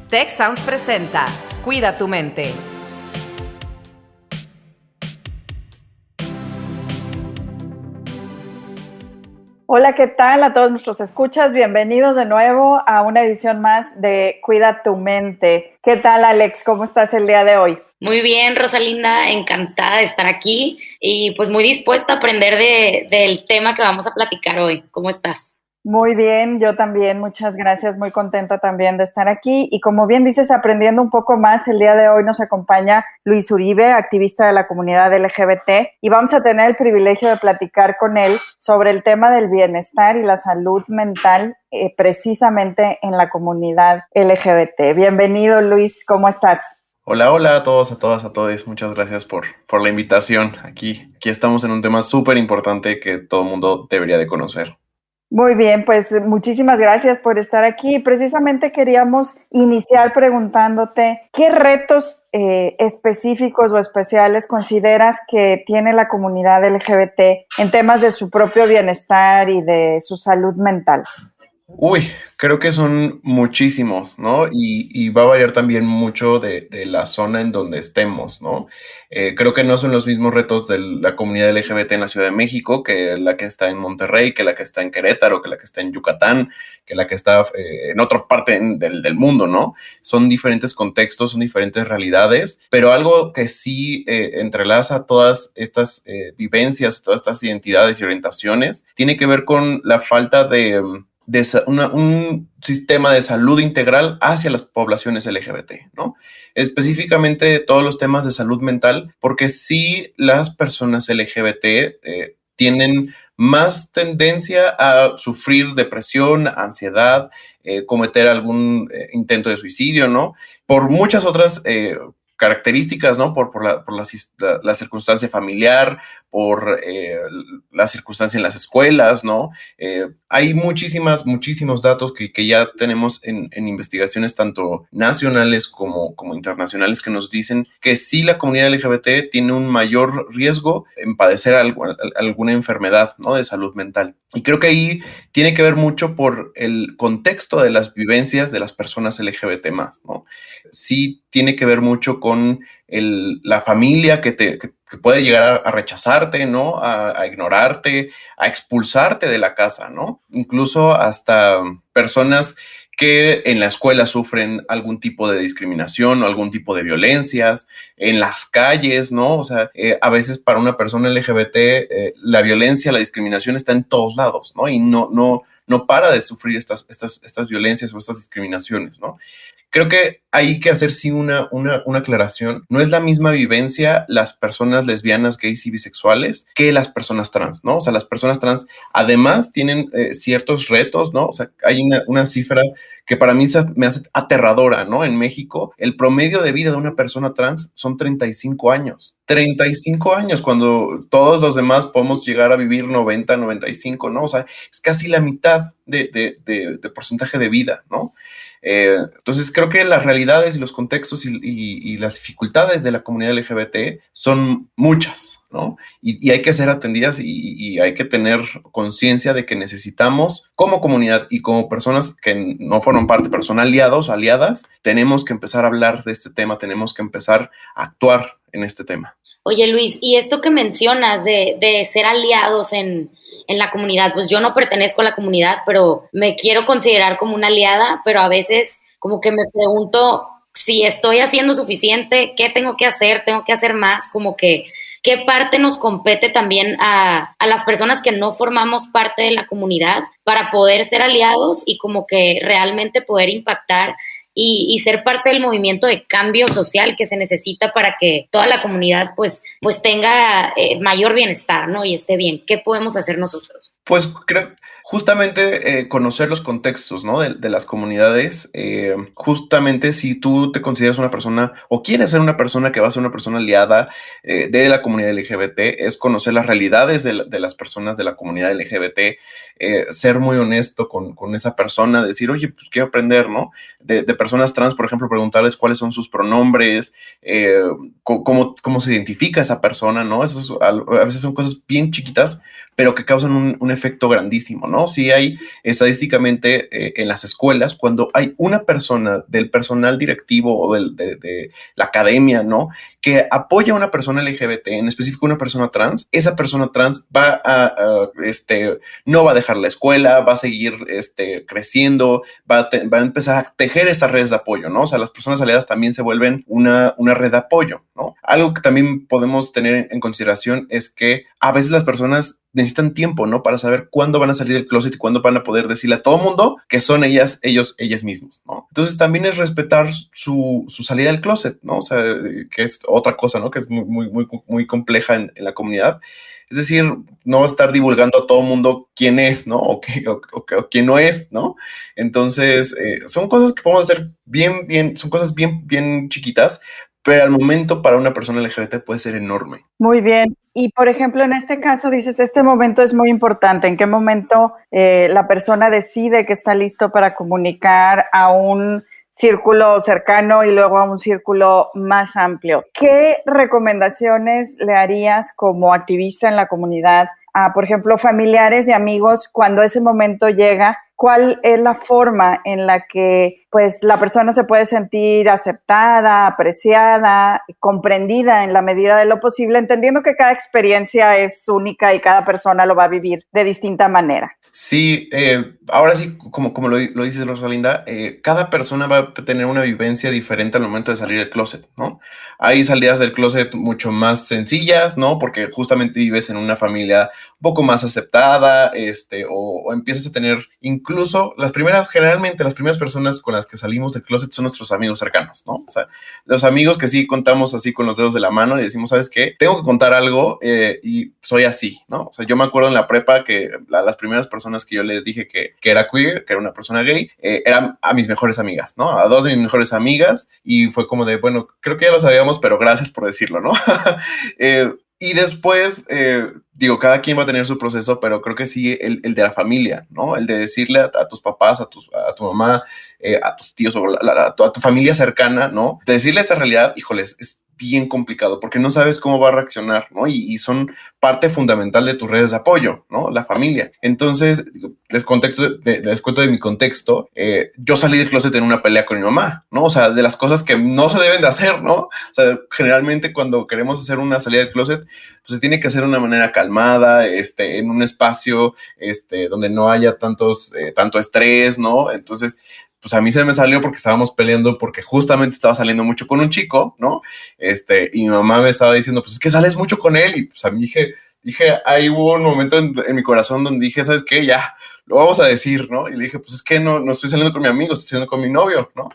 Tech Sounds presenta Cuida tu mente. Hola, ¿qué tal a todos nuestros escuchas? Bienvenidos de nuevo a una edición más de Cuida tu mente. ¿Qué tal, Alex? ¿Cómo estás el día de hoy? Muy bien, Rosalinda, encantada de estar aquí y pues muy dispuesta a aprender del tema que vamos a platicar hoy. ¿Cómo estás? Muy bien, yo también, muchas gracias, muy contenta también de estar aquí. Y como bien dices, aprendiendo un poco más, el día de hoy nos acompaña Luis Uribe, activista de la comunidad LGBT, y vamos a tener el privilegio de platicar con él sobre el tema del bienestar y la salud mental, precisamente en la comunidad LGBT. Bienvenido, Luis, ¿cómo estás? Hola, hola a todos, a todas, a todos. Muchas gracias por la invitación. Aquí estamos en un tema súper importante que todo el mundo debería de conocer. Muy bien, pues muchísimas gracias por estar aquí. Precisamente queríamos iniciar preguntándote qué retos específicos o especiales consideras que tiene la comunidad LGBT en temas de su propio bienestar y de su salud mental. Uy, creo que son muchísimos, ¿no? Y va a variar también mucho de la zona en donde estemos, ¿no? Creo que no son los mismos retos de la comunidad LGBT en la Ciudad de México que la que está en Monterrey, que la que está en Querétaro, que la que está en Yucatán, que la que está en otra parte del mundo, ¿no? Son diferentes contextos, son diferentes realidades, pero algo que sí entrelaza todas estas vivencias, todas estas identidades y orientaciones, tiene que ver con la falta de un sistema de salud integral hacia las poblaciones LGBT, ¿no? Específicamente todos los temas de salud mental, porque sí las personas LGBT tienen más tendencia a sufrir depresión, ansiedad, cometer algún intento de suicidio, ¿no? Por muchas otras características, ¿no? La circunstancia familiar, por la circunstancia en las escuelas, ¿no? Hay muchísimos datos que ya tenemos en investigaciones tanto nacionales como internacionales que nos dicen que sí la comunidad LGBT tiene un mayor riesgo en padecer alguna enfermedad, ¿no? De salud mental. Y creo que ahí tiene que ver mucho por el contexto de las vivencias de las personas LGBT más, ¿no? Sí tiene que ver mucho con la familia que puede llegar a rechazarte, ¿no? A ignorarte, a expulsarte de la casa, ¿no? Incluso hasta personas que en la escuela sufren algún tipo de discriminación o algún tipo de violencias, en las calles, ¿no? O sea, a veces para una persona LGBT la violencia, la discriminación está en todos lados, ¿no? Y no para de sufrir estas violencias o estas discriminaciones, ¿no? Creo que hay que hacer sí una aclaración. No es la misma vivencia las personas lesbianas, gays y bisexuales que las personas trans, ¿no? O sea, las personas trans además tienen ciertos retos, ¿no? O sea, hay una cifra que para mí me hace aterradora, ¿no? En México, el promedio de vida de una persona trans son 35 años. 35 años, cuando todos los demás podemos llegar a vivir 90, 95, ¿no? O sea, es casi la mitad de porcentaje de vida, ¿no? Entonces creo que las realidades y los contextos y las dificultades de la comunidad LGBT son muchas, ¿no? Y hay que ser atendidas y hay que tener conciencia de que necesitamos como comunidad y como personas que no forman parte, pero son aliados, aliadas, tenemos que empezar a hablar de este tema, tenemos que empezar a actuar en este tema. Oye, Luis, y esto que mencionas de ser aliados en la comunidad, pues yo no pertenezco a la comunidad, pero me quiero considerar como una aliada, pero a veces como que me pregunto si estoy haciendo suficiente, qué tengo que hacer más, como que qué parte nos compete también a las personas que no formamos parte de la comunidad para poder ser aliados y como que realmente poder impactar y ser parte del movimiento de cambio social que se necesita para que toda la comunidad pues tenga mayor bienestar, ¿no? Y esté bien. ¿Qué podemos hacer nosotros? Pues creo justamente conocer los contextos, ¿no? De las comunidades. Justamente si tú te consideras una persona o quieres ser una persona que va a ser una persona aliada de la comunidad LGBT, es conocer las realidades de las personas de la comunidad LGBT, ser muy honesto con esa persona, decir, oye, pues quiero aprender, ¿no? De personas trans, por ejemplo, preguntarles cuáles son sus pronombres, cómo se identifica esa persona, ¿no? A veces son cosas bien chiquitas, pero que causan un efecto grandísimo, ¿no? ¿no? Sí hay estadísticamente en las escuelas, cuando hay una persona del personal directivo o de la academia, ¿no?, que apoya a una persona LGBT, en específico una persona trans, esa persona trans va no va a dejar la escuela, va a seguir creciendo, va a empezar a tejer esas redes de apoyo, ¿no? O sea, las personas aliadas también se vuelven una red de apoyo, ¿no? Algo que también podemos tener en consideración es que a veces las personas necesitan tiempo, ¿no?, para saber cuándo van a salir del closet y cuándo van a poder decirle a todo mundo que son ellas mismos, ¿no? Entonces también es respetar su salida del closet, ¿no? O sea, que es otra cosa, ¿no?, que es muy compleja en la comunidad. Es decir, no vas a estar divulgando a todo mundo quién es, ¿no? O quién no es, ¿no? Entonces, son cosas que podemos hacer son cosas bien chiquitas, pero al momento para una persona LGBT puede ser enorme. Muy bien. Y, por ejemplo, en este caso dices, este momento es muy importante. ¿En qué momento la persona decide que está listo para comunicar a un círculo cercano y luego a un círculo más amplio? ¿Qué recomendaciones le harías como activista en la comunidad a, por ejemplo, familiares y amigos cuando ese momento llega? ¿Cuál es la forma en la que pues la persona se puede sentir aceptada, apreciada, comprendida en la medida de lo posible, entendiendo que cada experiencia es única y cada persona lo va a vivir de distinta manera? Sí, ahora sí, como lo dices, Rosalinda, cada persona va a tener una vivencia diferente al momento de salir del closet, ¿no? Hay salidas del closet mucho más sencillas, ¿no? Porque justamente vives en una familia un poco más aceptada, o empiezas a tener incluso generalmente las primeras personas con las que salimos del closet son nuestros amigos cercanos, ¿no? O sea, los amigos que sí contamos así con los dedos de la mano y decimos, ¿sabes qué? Tengo que contar algo y soy así, ¿no? O sea, yo me acuerdo en la prepa que las primeras personas que yo les dije que era queer, que era una persona gay, eran a mis mejores amigas, ¿no? A dos de mis mejores amigas, y fue como de, bueno, creo que ya lo sabíamos, pero gracias por decirlo, ¿no? Y después, cada quien va a tener su proceso, pero creo que sí el de la familia, ¿no? El de decirle a tus papás, a tu mamá, a tus tíos o a tu familia cercana, ¿no? De decirle esa realidad, híjoles, es bien complicado porque no sabes cómo va a reaccionar, ¿no? Y son parte fundamental de tus redes de apoyo, ¿no? La familia. Entonces, les cuento de mi contexto. Yo salí del closet en una pelea con mi mamá, ¿no? O sea, de las cosas que no se deben de hacer, ¿no? O sea, generalmente cuando queremos hacer una salida del closet, pues se tiene que hacer de una manera calmada, en un espacio, donde no haya tanto estrés, ¿no? Entonces, pues a mí se me salió porque estábamos peleando porque justamente estaba saliendo mucho con un chico, ¿no? Y mi mamá me estaba diciendo, pues es que sales mucho con él. Y pues a mí dije, ahí hubo un momento en mi corazón donde dije, ¿sabes qué? Ya, lo vamos a decir, ¿no? Y le dije, pues es que no estoy saliendo con mi amigo, estoy saliendo con mi novio, ¿no?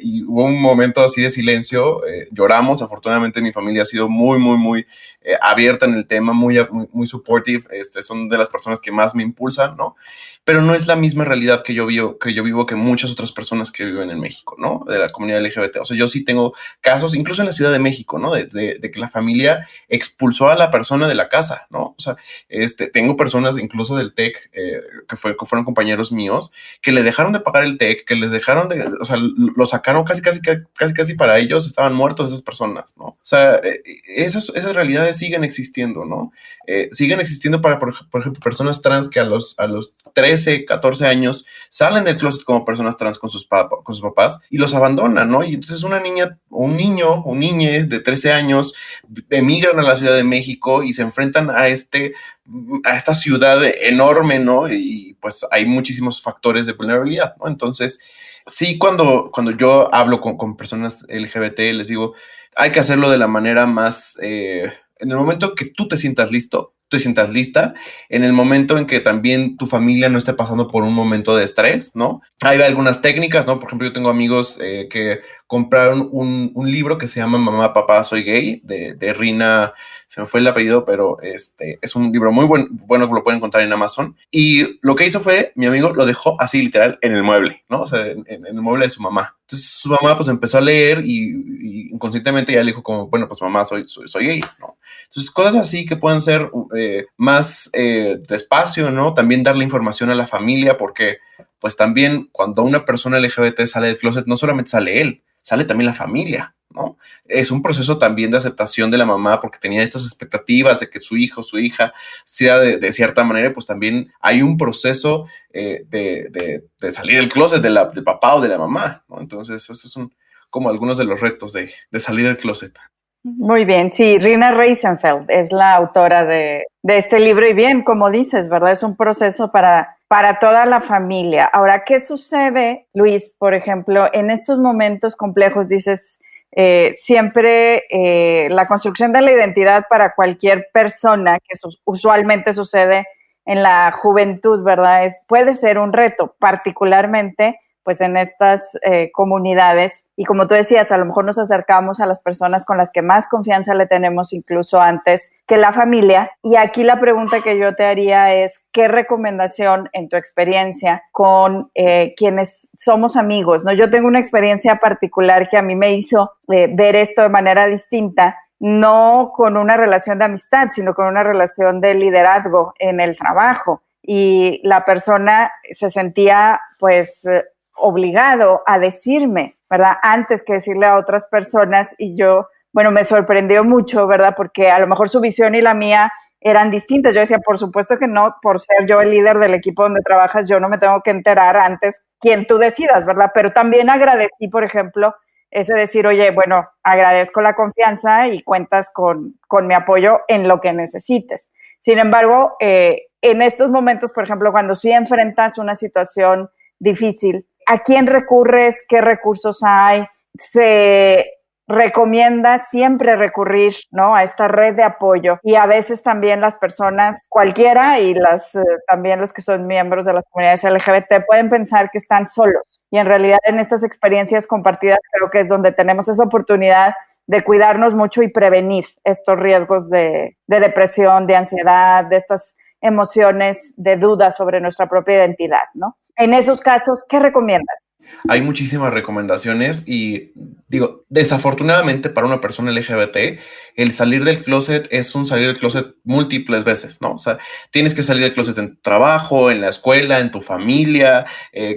Y hubo un momento así de silencio, lloramos. Afortunadamente mi familia ha sido muy abierta en el tema, muy supportive, son de las personas que más me impulsan, ¿no? Pero no es la misma realidad que yo vivo que muchas otras personas que viven en México, ¿no? De la comunidad LGBT. O sea, yo sí tengo casos, incluso en la Ciudad de México, ¿no? De que la familia expulsó a la persona de la casa, ¿no? O sea, tengo personas incluso del TEC que fueron compañeros míos que le dejaron de pagar el TEC, que les dejaron o sea, lo sacaron casi para ellos, estaban muertos esas personas, ¿no? O sea, esas realidades siguen existiendo, ¿no? Siguen existiendo para, por ejemplo, personas trans que a los 13, 14 años salen del closet como personas trans con sus papás y los abandonan, ¿no? Y entonces una niña, un niño o niña de 13 años emigran a la Ciudad de México y se enfrentan a esta ciudad enorme, ¿no? Y pues hay muchísimos factores de vulnerabilidad, ¿no? Entonces, sí, cuando yo hablo con personas LGBT, les digo, hay que hacerlo de la manera más, en el momento que tú te sientas listo, te sientas lista, en el momento en que también tu familia no esté pasando por un momento de estrés, ¿no? Hay algunas técnicas, ¿no? Por ejemplo, yo tengo amigos que compraron un libro que se llama Mamá, Papá, Soy Gay, de Rina, se me fue el apellido, pero es un libro muy bueno que lo pueden encontrar en Amazon. Y lo que hizo fue, mi amigo lo dejó así literal en el mueble, ¿no? O sea, en el mueble de su mamá. Entonces su mamá pues empezó a leer y inconscientemente ya le dijo como, bueno, pues mamá, soy gay, ¿no? Entonces cosas así que pueden ser más despacio, ¿no? También darle información a la familia, porque pues también cuando una persona LGBT sale del closet, no solamente sale él, sale también la familia, ¿no? Es un proceso también de aceptación de la mamá porque tenía estas expectativas de que su hijo, su hija sea de cierta manera, pues también hay un proceso de salir del closet del papá o de la mamá, ¿no? Entonces, esos son como algunos de los retos de salir del closet. Muy bien, sí, Rina Reisenfeld es la autora de este libro y bien, como dices, ¿verdad? Es un proceso para toda la familia. Ahora, ¿qué sucede, Luis, por ejemplo, en estos momentos complejos? Dices, siempre la construcción de la identidad para cualquier persona, que usualmente sucede en la juventud, ¿verdad? Puede ser un reto, particularmente pues en estas comunidades. Y como tú decías, a lo mejor nos acercamos a las personas con las que más confianza le tenemos incluso antes que la familia. Y aquí la pregunta que yo te haría es, ¿qué recomendación en tu experiencia con quienes somos amigos, ¿no? Yo tengo una experiencia particular que a mí me hizo ver esto de manera distinta, no con una relación de amistad, sino con una relación de liderazgo en el trabajo. Y la persona se sentía, pues, obligado a decirme, ¿verdad? Antes que decirle a otras personas, y yo, bueno, me sorprendió mucho, ¿verdad? Porque a lo mejor su visión y la mía eran distintas. Yo decía, por supuesto que no, por ser yo el líder del equipo donde trabajas, yo no me tengo que enterar antes quien tú decidas, ¿verdad? Pero también agradecí, por ejemplo, ese decir, oye, bueno, agradezco la confianza y cuentas con mi apoyo en lo que necesites. Sin embargo, en estos momentos, por ejemplo, cuando sí enfrentas una situación difícil, ¿a quién recurres? ¿Qué recursos hay? Se recomienda siempre recurrir, ¿no?, a esta red de apoyo, y a veces también las personas, cualquiera, y también los que son miembros de las comunidades LGBT pueden pensar que están solos, y en realidad en estas experiencias compartidas creo que es donde tenemos esa oportunidad de cuidarnos mucho y prevenir estos riesgos de depresión, de ansiedad, de estas emociones de duda sobre nuestra propia identidad, ¿no? En esos casos, ¿qué recomiendas? Hay muchísimas recomendaciones y digo, desafortunadamente para una persona LGBT, el salir del closet es un salir del closet múltiples veces, ¿no? O sea, tienes que salir del closet en tu trabajo, en la escuela, en tu familia,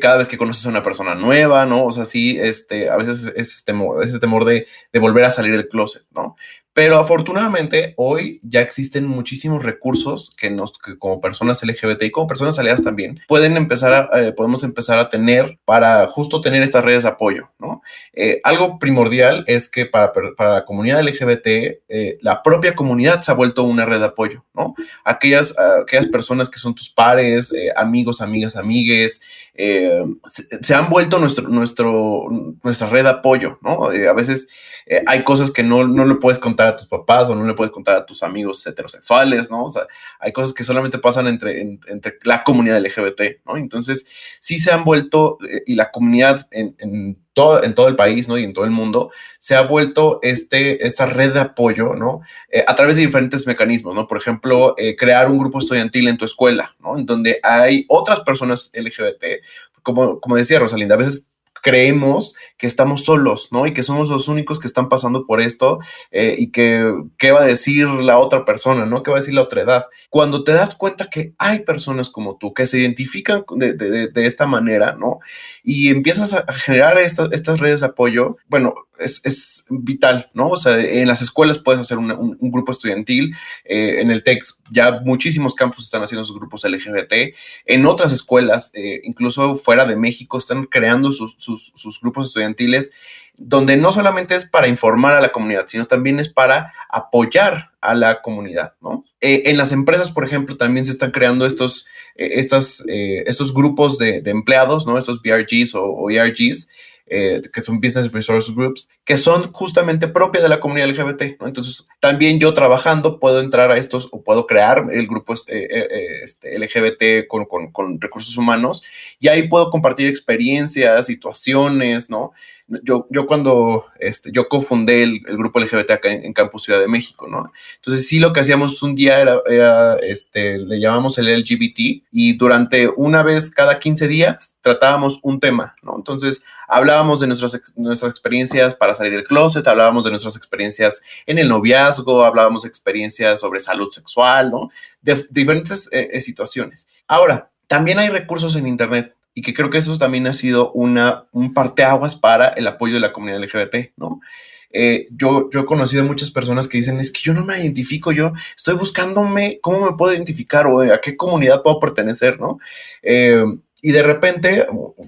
cada vez que conoces a una persona nueva, ¿no? O sea, sí, a veces es ese temor de volver a salir del closet, ¿no? Pero afortunadamente hoy ya existen muchísimos recursos que como personas LGBT y como personas aliadas también podemos empezar a tener para justo tener estas redes de apoyo, ¿no? Algo primordial es que para la comunidad LGBT, la propia comunidad se ha vuelto una red de apoyo, ¿no? Aquellas personas que son tus pares, amigos, amigas, amigues, se han vuelto nuestra red de apoyo, ¿no? A veces hay cosas que no le puedes contar a tus papás o no le puedes contar a tus amigos heterosexuales, ¿no? O sea, hay cosas que solamente pasan entre la comunidad LGBT, ¿no? Entonces, sí se han vuelto, y la comunidad en todo el país, ¿no? Y en todo el mundo, se ha vuelto esta red de apoyo, ¿no? A través de diferentes mecanismos, ¿no? Por ejemplo, crear un grupo estudiantil en tu escuela, ¿no? En donde hay otras personas LGBT. Como decía Rosalinda, a veces creemos que estamos solos, ¿no? Y que somos los únicos que están pasando por esto, y que qué va a decir la otra persona, ¿no? ¿Qué va a decir la otra edad? Cuando te das cuenta que hay personas como tú que se identifican de esta manera, ¿no? Y empiezas a generar estas redes de apoyo, bueno, es vital, ¿no? O sea, en las escuelas puedes hacer un grupo estudiantil, en el TEC ya muchísimos campus están haciendo sus grupos LGBT, en otras escuelas, incluso fuera de México, están creando sus grupos estudiantiles, donde no solamente es para informar a la comunidad, sino también es para apoyar a la comunidad, ¿no? En las empresas, por ejemplo, también se están creando estos grupos de empleados, ¿no? Estos BRGs o ERGs, que son Business Resource Groups, que son justamente propias de la comunidad LGBT, ¿no? Entonces, también yo trabajando puedo entrar a estos o puedo crear el grupo LGBT con recursos humanos, y ahí puedo compartir experiencias, situaciones, ¿no? Yo cuando yo cofundé el grupo LGBT acá en Campus Ciudad de México, ¿no? Entonces sí, lo que hacíamos un día era le llamamos el LGBT, y durante una vez cada 15 días tratábamos un tema, ¿no? Entonces hablábamos de nuestras experiencias para salir del closet, hablábamos de nuestras experiencias en el noviazgo, hablábamos de experiencias sobre salud sexual, ¿no? De diferentes situaciones. Ahora, también hay recursos en internet, y que creo que eso también ha sido un parteaguas para el apoyo de la comunidad LGBT, ¿no? Yo he conocido muchas personas que dicen, es que yo no me identifico, yo estoy buscándome cómo me puedo identificar o a qué comunidad puedo pertenecer, ¿no? Y de repente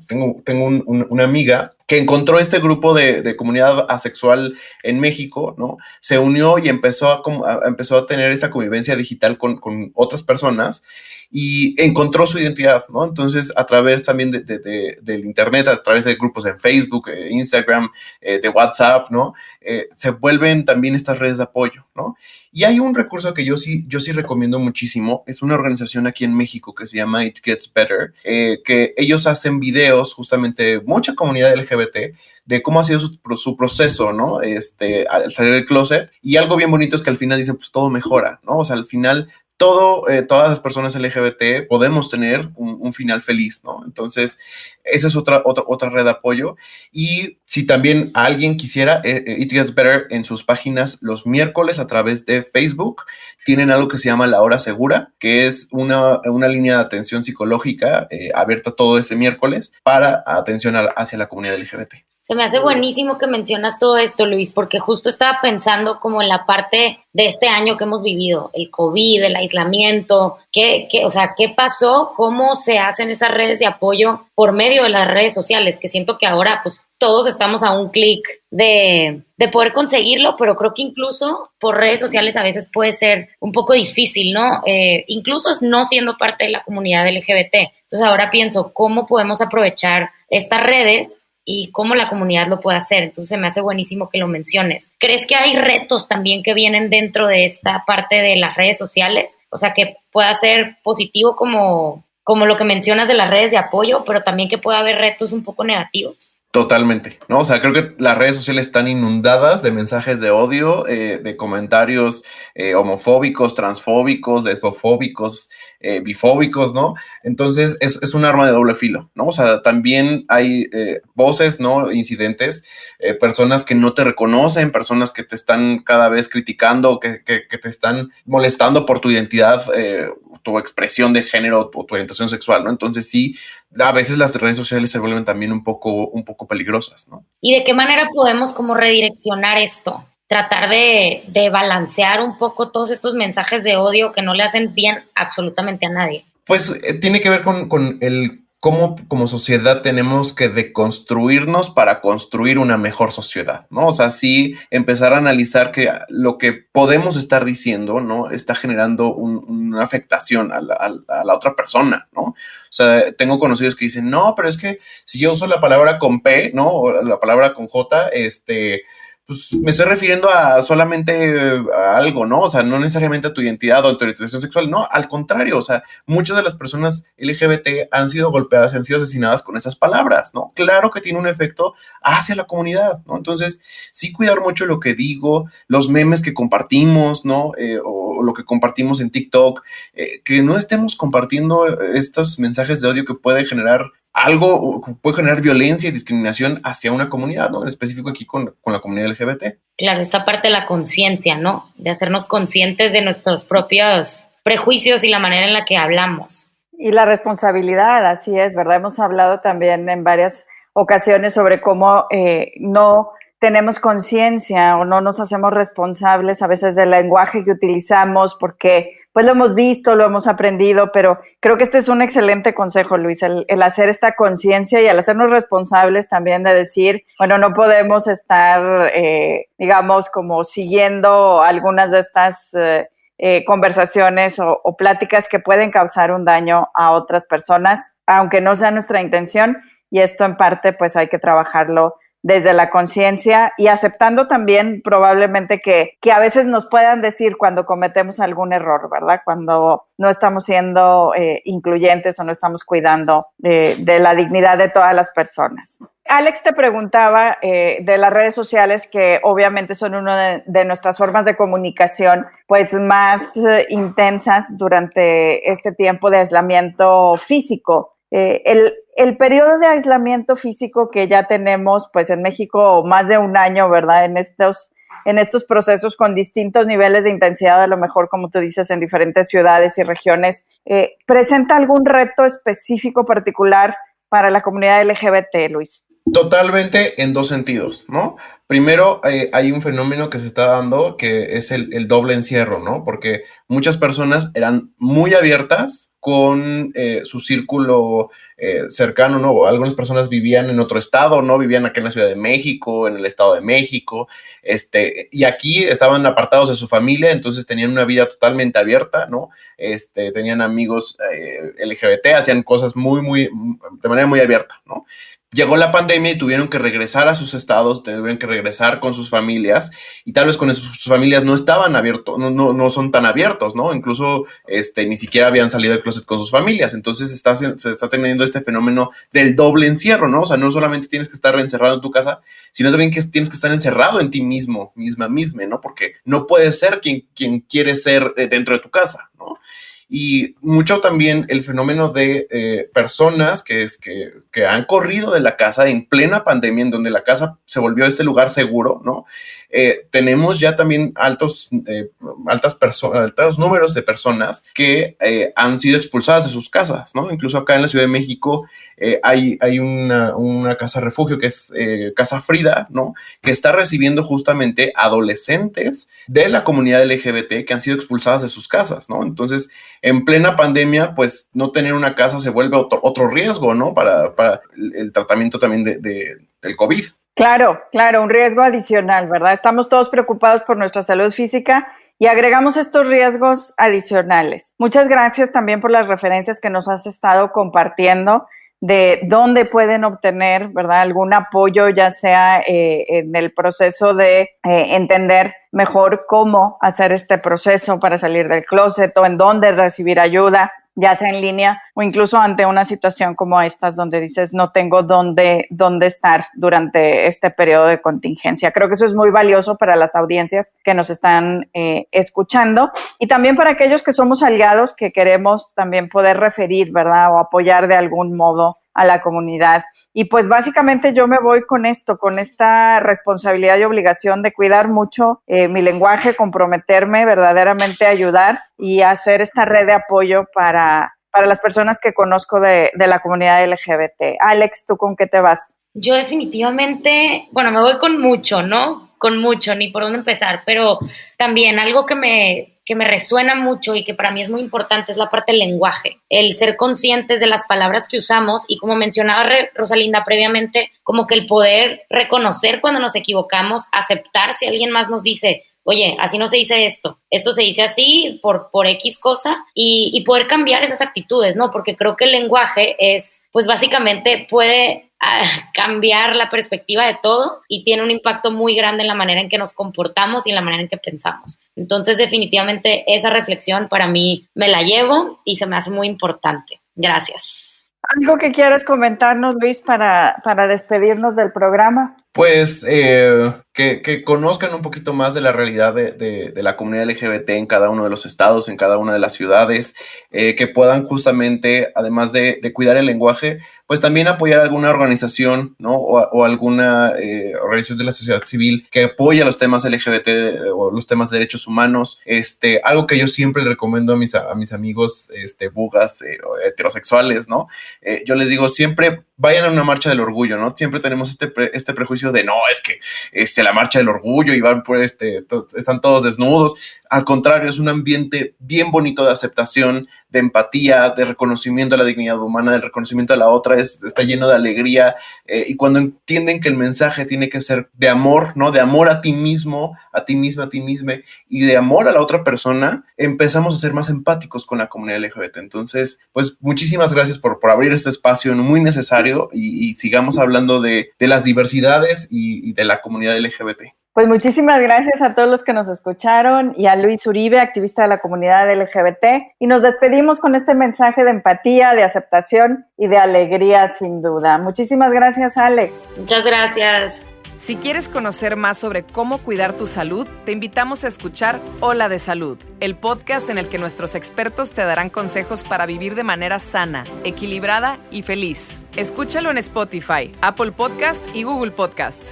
tengo una amiga que encontró este grupo de comunidad asexual en México, ¿no? Se unió y empezó a tener esta convivencia digital con otras personas y encontró su identidad, ¿no? Entonces, a través también del internet, a través de grupos en Facebook, Instagram, de WhatsApp, ¿no? Se vuelven también estas redes de apoyo, ¿no? Y hay un recurso que yo sí recomiendo muchísimo, es una organización aquí en México que se llama It Gets Better, que ellos hacen videos, justamente mucha comunidad LGBT, de cómo ha sido su proceso, ¿no? Al salir del closet, y algo bien bonito es que al final dicen, pues todo mejora, ¿no? O sea, al final todas las personas LGBT podemos tener un final feliz, ¿no? Entonces, esa es otra red de apoyo. Y si también alguien quisiera, It Gets Better en sus páginas los miércoles a través de Facebook, tienen algo que se llama La Hora Segura, que es una línea de atención psicológica abierta todo ese miércoles para atención hacia la comunidad LGBT. Se me hace buenísimo que mencionas todo esto, Luis, porque justo estaba pensando como en la parte de este año que hemos vivido, el COVID, el aislamiento, o sea, ¿qué pasó? ¿Cómo se hacen esas redes de apoyo por medio de las redes sociales? Que siento que ahora pues todos estamos a un clic de poder conseguirlo, pero creo que incluso por redes sociales a veces puede ser un poco difícil, ¿no? Incluso no siendo parte de la comunidad LGBT. Entonces ahora pienso, ¿cómo podemos aprovechar estas redes y cómo la comunidad lo puede hacer? Entonces se me hace buenísimo que lo menciones. ¿Crees que hay retos también que vienen dentro de esta parte de las redes sociales? O sea, que pueda ser positivo como lo que mencionas de las redes de apoyo, pero también que pueda haber retos un poco negativos. Totalmente, ¿no? O sea, creo que las redes sociales están inundadas de mensajes de odio, de comentarios homofóbicos, transfóbicos, lesbofóbicos, bifóbicos, ¿no? Entonces, es un arma de doble filo, ¿no? O sea, también hay voces, ¿no? Incidentes, personas que no te reconocen, personas que te están cada vez criticando, que te están molestando por tu identidad, tu expresión de género o tu orientación sexual, ¿no? Entonces, sí, a veces las redes sociales se vuelven también un poco peligrosas, ¿no? ¿Y de qué manera podemos como redireccionar esto? Tratar de balancear un poco todos estos mensajes de odio que no le hacen bien absolutamente a nadie. Pues tiene que ver con el cómo como sociedad tenemos que deconstruirnos para construir una mejor sociedad, ¿no? O sea, sí empezar a analizar que lo que podemos estar diciendo, ¿no? Está generando una afectación a la otra persona, ¿no? O sea, tengo conocidos que dicen, no, pero es que si yo uso la palabra con P, ¿no? O la palabra con J, pues me estoy refiriendo a solamente a algo, ¿no? O sea, no necesariamente a tu identidad o a tu orientación sexual, no, al contrario, o sea, muchas de las personas LGBT han sido golpeadas, han sido asesinadas con esas palabras, ¿no? Claro que tiene un efecto hacia la comunidad, ¿no? Entonces, sí cuidar mucho lo que digo, los memes que compartimos, ¿no? O lo que compartimos en TikTok, que no estemos compartiendo estos mensajes de odio que puede generar algo, puede generar violencia y discriminación hacia una comunidad, ¿no? En específico aquí con la comunidad LGBT. Claro, esta parte de la conciencia, ¿no? De hacernos conscientes de nuestros propios prejuicios y la manera en la que hablamos. Y la responsabilidad, así es, ¿verdad? Hemos hablado también en varias ocasiones sobre cómo no tenemos conciencia o no nos hacemos responsables a veces del lenguaje que utilizamos porque pues lo hemos visto, lo hemos aprendido, pero creo que este es un excelente consejo, Luis, el hacer esta conciencia y el hacernos responsables también de decir, bueno, no podemos estar, digamos, como siguiendo algunas de estas conversaciones o pláticas que pueden causar un daño a otras personas, aunque no sea nuestra intención, y esto en parte pues hay que trabajarlo desde la conciencia y aceptando también probablemente que a veces nos puedan decir cuando cometemos algún error, ¿verdad? Cuando no estamos siendo incluyentes o no estamos cuidando de la dignidad de todas las personas. Alex te preguntaba de las redes sociales, que obviamente son una de nuestras formas de comunicación pues más intensas durante este tiempo de aislamiento físico. El periodo de aislamiento físico que ya tenemos pues en México más de un año, ¿verdad? En estos procesos con distintos niveles de intensidad, a lo mejor como tú dices, en diferentes ciudades y regiones, ¿presenta algún reto específico particular para la comunidad LGBT, Luis? Totalmente en dos sentidos, ¿no? Primero, hay un fenómeno que se está dando que es el doble encierro, ¿no? Porque muchas personas eran muy abiertas con su círculo cercano, ¿no? Algunas personas vivían en otro estado, ¿no? Vivían aquí en la Ciudad de México, en el Estado de México, y aquí estaban apartados de su familia, entonces tenían una vida totalmente abierta, ¿no? Tenían amigos LGBT, hacían cosas de manera muy abierta, ¿no? Llegó la pandemia y tuvieron que regresar a sus estados, tuvieron que regresar con sus familias y tal vez con sus familias no estaban abiertos, no son tan abiertos, ¿no? Incluso ni siquiera habían salido del closet con sus familias. Entonces se está teniendo este fenómeno del doble encierro, ¿no? O sea, no solamente tienes que estar encerrado en tu casa, sino también que tienes que estar encerrado en ti misma, ¿no? Porque no puedes ser quien quieres ser dentro de tu casa, ¿no? Y mucho también el fenómeno de personas que han corrido de la casa en plena pandemia, en donde la casa se volvió este lugar seguro, ¿no? Tenemos ya también altos números de personas que han sido expulsadas de sus casas, ¿no? Incluso acá en la Ciudad de México hay una casa refugio que es Casa Frida, ¿no? Que está recibiendo justamente adolescentes de la comunidad LGBT que han sido expulsadas de sus casas, ¿no? Entonces, en plena pandemia, pues no tener una casa se vuelve otro riesgo, ¿no? Para el tratamiento también del COVID. Claro, un riesgo adicional, ¿verdad? Estamos todos preocupados por nuestra salud física y agregamos estos riesgos adicionales. Muchas gracias también por las referencias que nos has estado compartiendo de dónde pueden obtener, ¿verdad?, algún apoyo, ya sea en el proceso de entender mejor cómo hacer este proceso para salir del closet o en dónde recibir ayuda, ya sea en línea o incluso ante una situación como estas donde dices no tengo dónde estar durante este periodo de contingencia. Creo que eso es muy valioso para las audiencias que nos están escuchando y también para aquellos que somos aliados que queremos también poder referir, ¿verdad?, o apoyar de algún modo a la comunidad. Y pues básicamente yo me voy con esto, con esta responsabilidad y obligación de cuidar mucho mi lenguaje, comprometerme verdaderamente a ayudar y hacer esta red de apoyo para las personas que conozco de la comunidad LGBT. Alex, ¿tú con qué te vas? Yo definitivamente, bueno, me voy con mucho, ¿no? Con mucho, ni por dónde empezar, pero también algo que me resuena mucho y que para mí es muy importante es la parte del lenguaje, el ser conscientes de las palabras que usamos y como mencionaba Rosalinda previamente, como que el poder reconocer cuando nos equivocamos, aceptar si alguien más nos dice, oye, así no se dice esto se dice así por X cosa y poder cambiar esas actitudes, ¿no? Porque creo que el lenguaje es, pues básicamente puede cambiar la perspectiva de todo y tiene un impacto muy grande en la manera en que nos comportamos y en la manera en que pensamos. Entonces, definitivamente esa reflexión para mí me la llevo y se me hace muy importante. Gracias. ¿Algo que quieras comentarnos, Luis, para despedirnos del programa? Pues que conozcan un poquito más de la realidad de la comunidad LGBT en cada uno de los estados, en cada una de las ciudades, que puedan justamente, además de cuidar el lenguaje, pues también apoyar alguna organización, ¿no? O alguna organización de la sociedad civil que apoya los temas LGBT o los temas de derechos humanos. Algo que yo siempre le recomiendo a mis amigos bugas heterosexuales, ¿no? Yo les digo, siempre vayan a una marcha del orgullo, ¿no? Siempre tenemos este prejuicio de no, es que la marcha del orgullo y van por están todos desnudos. Al contrario, es un ambiente bien bonito de aceptación, de empatía, de reconocimiento a la dignidad humana, de reconocimiento a la otra, está lleno de alegría y cuando entienden que el mensaje tiene que ser de amor, ¿no? De amor a ti mismo, a ti misma, a ti misma y de amor a la otra persona, empezamos a ser más empáticos con la comunidad LGBT. Entonces, pues muchísimas gracias por abrir este espacio muy necesario y sigamos hablando de las diversidades y de la comunidad LGBT. Pues muchísimas gracias a todos los que nos escucharon y a Luis Uribe, activista de la comunidad LGBT. Y nos despedimos con este mensaje de empatía, de aceptación y de alegría, sin duda. Muchísimas gracias, Alex. Muchas gracias. Si quieres conocer más sobre cómo cuidar tu salud, te invitamos a escuchar Hola de Salud, el podcast en el que nuestros expertos te darán consejos para vivir de manera sana, equilibrada y feliz. Escúchalo en Spotify, Apple Podcast y Google Podcast.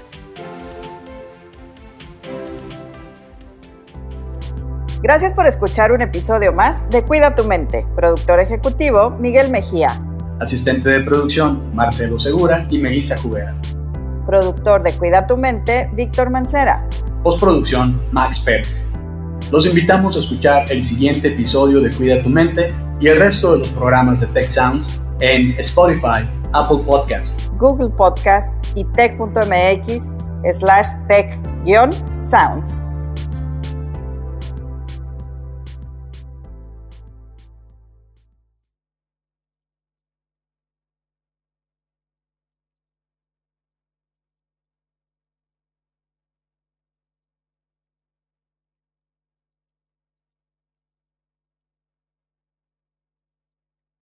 Gracias por escuchar un episodio más de Cuida tu Mente. Productor ejecutivo, Miguel Mejía. Asistente de producción, Marcelo Segura y Melissa Jubera. Productor de Cuida tu Mente, Víctor Mancera. Postproducción, Max Pérez. Los invitamos a escuchar el siguiente episodio de Cuida tu Mente y el resto de los programas de Tech Sounds en Spotify, Apple Podcasts, Google Podcast y tech.mx/tech-sounds.